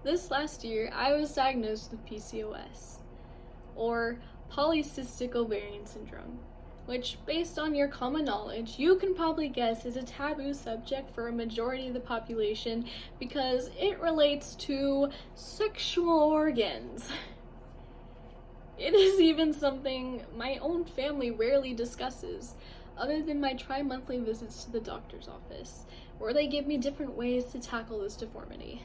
This last year, I was diagnosed with PCOS, or polycystic ovarian syndrome, which, based on your common knowledge, you can probably guess is a taboo subject for a majority of the population because it relates to sexual organs. It is even something my own family rarely discusses, other than my tri-monthly visits to the doctor's office, where they give me different ways to tackle this deformity.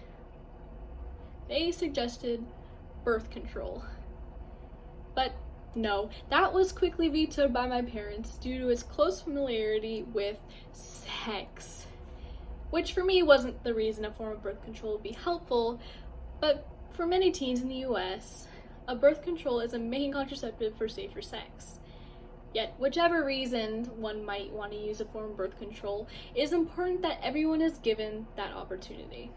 They suggested birth control. But no, that was quickly vetoed by my parents due to its close familiarity with sex. Which for me wasn't the reason a form of birth control would be helpful, but for many teens in the US, a birth control is a main contraceptive for safer sex. Yet, whichever reason one might want to use a form of birth control, it is important that everyone is given that opportunity.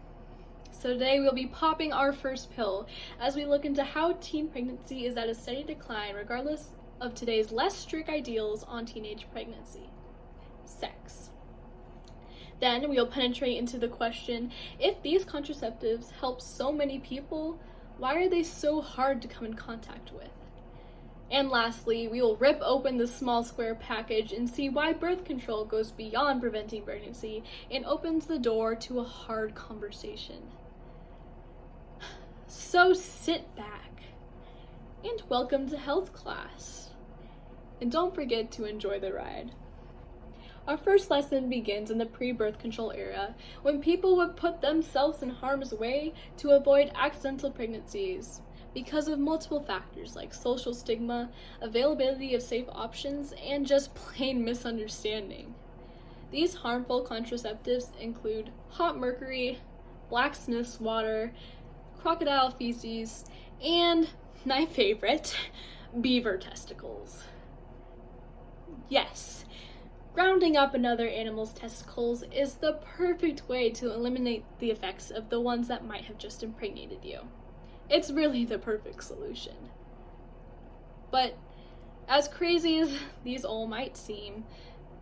So today we'll be popping our first pill as we look into how teen pregnancy is at a steady decline regardless of today's less strict ideals on teenage pregnancy: sex. Then we'll penetrate into the question, if these contraceptives help so many people, why are they so hard to come in contact with? And lastly, we will rip open the small square package and see why birth control goes beyond preventing pregnancy and opens the door to a hard conversation. So sit back and welcome to health class. And don't forget to enjoy the ride. Our first lesson begins in the pre-birth control era, when people would put themselves in harm's way to avoid accidental pregnancies because of multiple factors like social stigma, availability of safe options, and just plain misunderstanding. These harmful contraceptives include hot mercury, blacksmith's water, crocodile feces, and my favorite, beaver testicles. Yes, rounding up another animal's testicles is the perfect way to eliminate the effects of the ones that might have just impregnated you. It's really the perfect solution. But as crazy as these all might seem,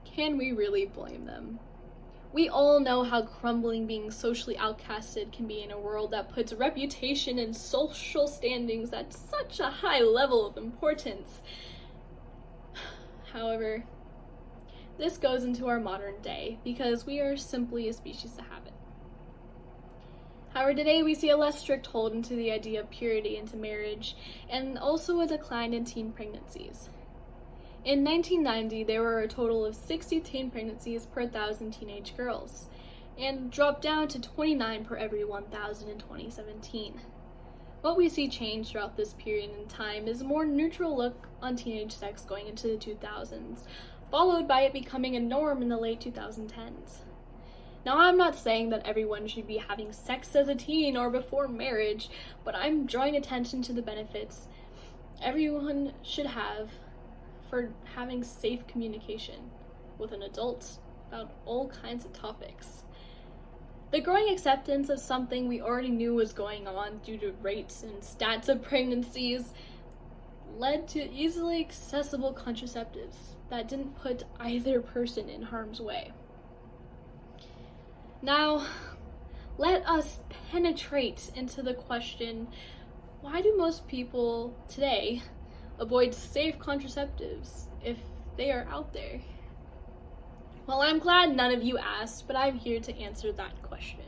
can we really blame them? We all know how crumbling being socially outcasted can be in a world that puts reputation and social standings at such a high level of importance. However, this goes into our modern day because we are simply a species of habit. However, today we see a less strict hold into the idea of purity into marriage, and also a decline in teen pregnancies. In 1990, there were a total of 60 teen pregnancies per 1,000 teenage girls, and dropped down to 29 per every 1,000 in 2017. What we see change throughout this period in time is a more neutral look on teenage sex going into the 2000s, followed by it becoming a norm in the late 2010s. Now, I'm not saying that everyone should be having sex as a teen or before marriage, but I'm drawing attention to the benefits everyone should have for having safe communication with an adult about all kinds of topics. The growing acceptance of something we already knew was going on due to rates and stats of pregnancies led to easily accessible contraceptives that didn't put either person in harm's way. Now, let us penetrate into the question, why do most people today avoid safe contraceptives if they are out there? Well, I'm glad none of you asked, but I'm here to answer that question.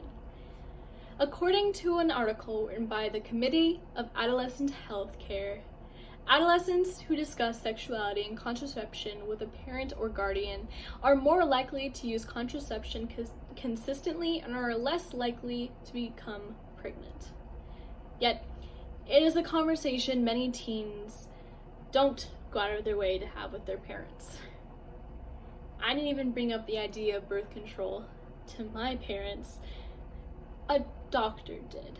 According to an article written by the Committee of Adolescent Health Care, adolescents who discuss sexuality and contraception with a parent or guardian are more likely to use contraception consistently and are less likely to become pregnant. Yet, it is a conversation many teens don't go out of their way to have with their parents. I didn't even bring up the idea of birth control to my parents. A doctor did.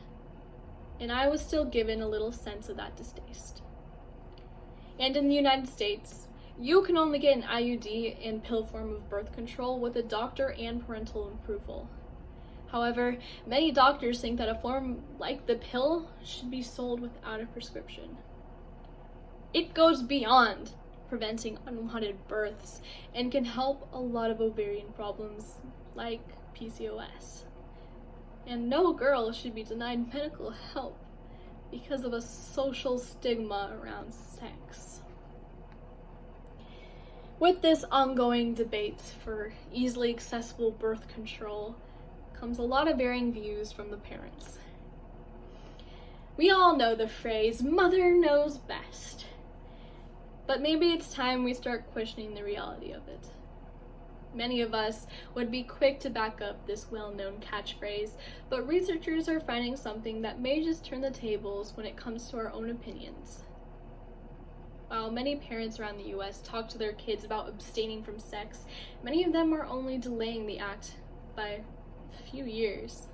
And I was still given a little sense of that distaste. And in the United States, you can only get an IUD in pill form of birth control with a doctor and parental approval. However, many doctors think that a form like the pill should be sold without a prescription. It goes beyond preventing unwanted births and can help a lot of ovarian problems like PCOS. and no girl should be denied medical help because of a social stigma around sex. With this ongoing debate for easily accessible birth control comes a lot of varying views from the parents. We all know the phrase, "mother knows best," but maybe it's time we start questioning the reality of it. Many of us would be quick to back up this well-known catchphrase, but researchers are finding something that may just turn the tables when it comes to our own opinions. While many parents around the US talk to their kids about abstaining from sex, many of them are only delaying the act by a few years.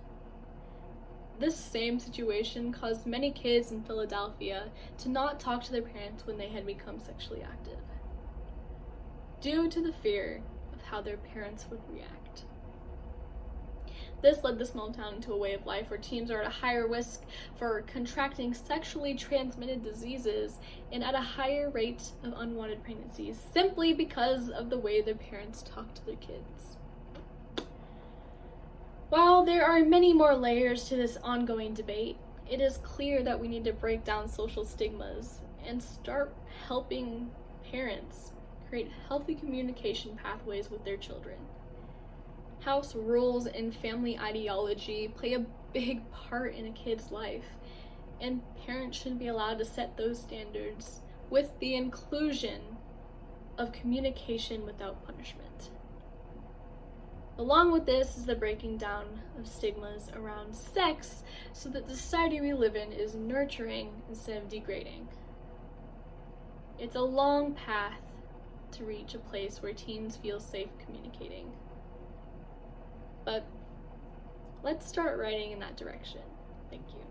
This same situation caused many kids in Philadelphia to not talk to their parents when they had become sexually active, due to the fear of how their parents would react. This led the small town into a way of life where teens are at a higher risk for contracting sexually transmitted diseases and at a higher rate of unwanted pregnancies, simply because of the way their parents talk to their kids. While there are many more layers to this ongoing debate, it is clear that we need to break down social stigmas and start helping parents create healthy communication pathways with their children. House rules and family ideology play a big part in a kid's life, and parents should be allowed to set those standards with the inclusion of communication without punishment. Along with this is the breaking down of stigmas around sex so that the society we live in is nurturing instead of degrading. It's a long path to reach a place where teens feel safe communicating. But let's start writing in that direction. Thank you.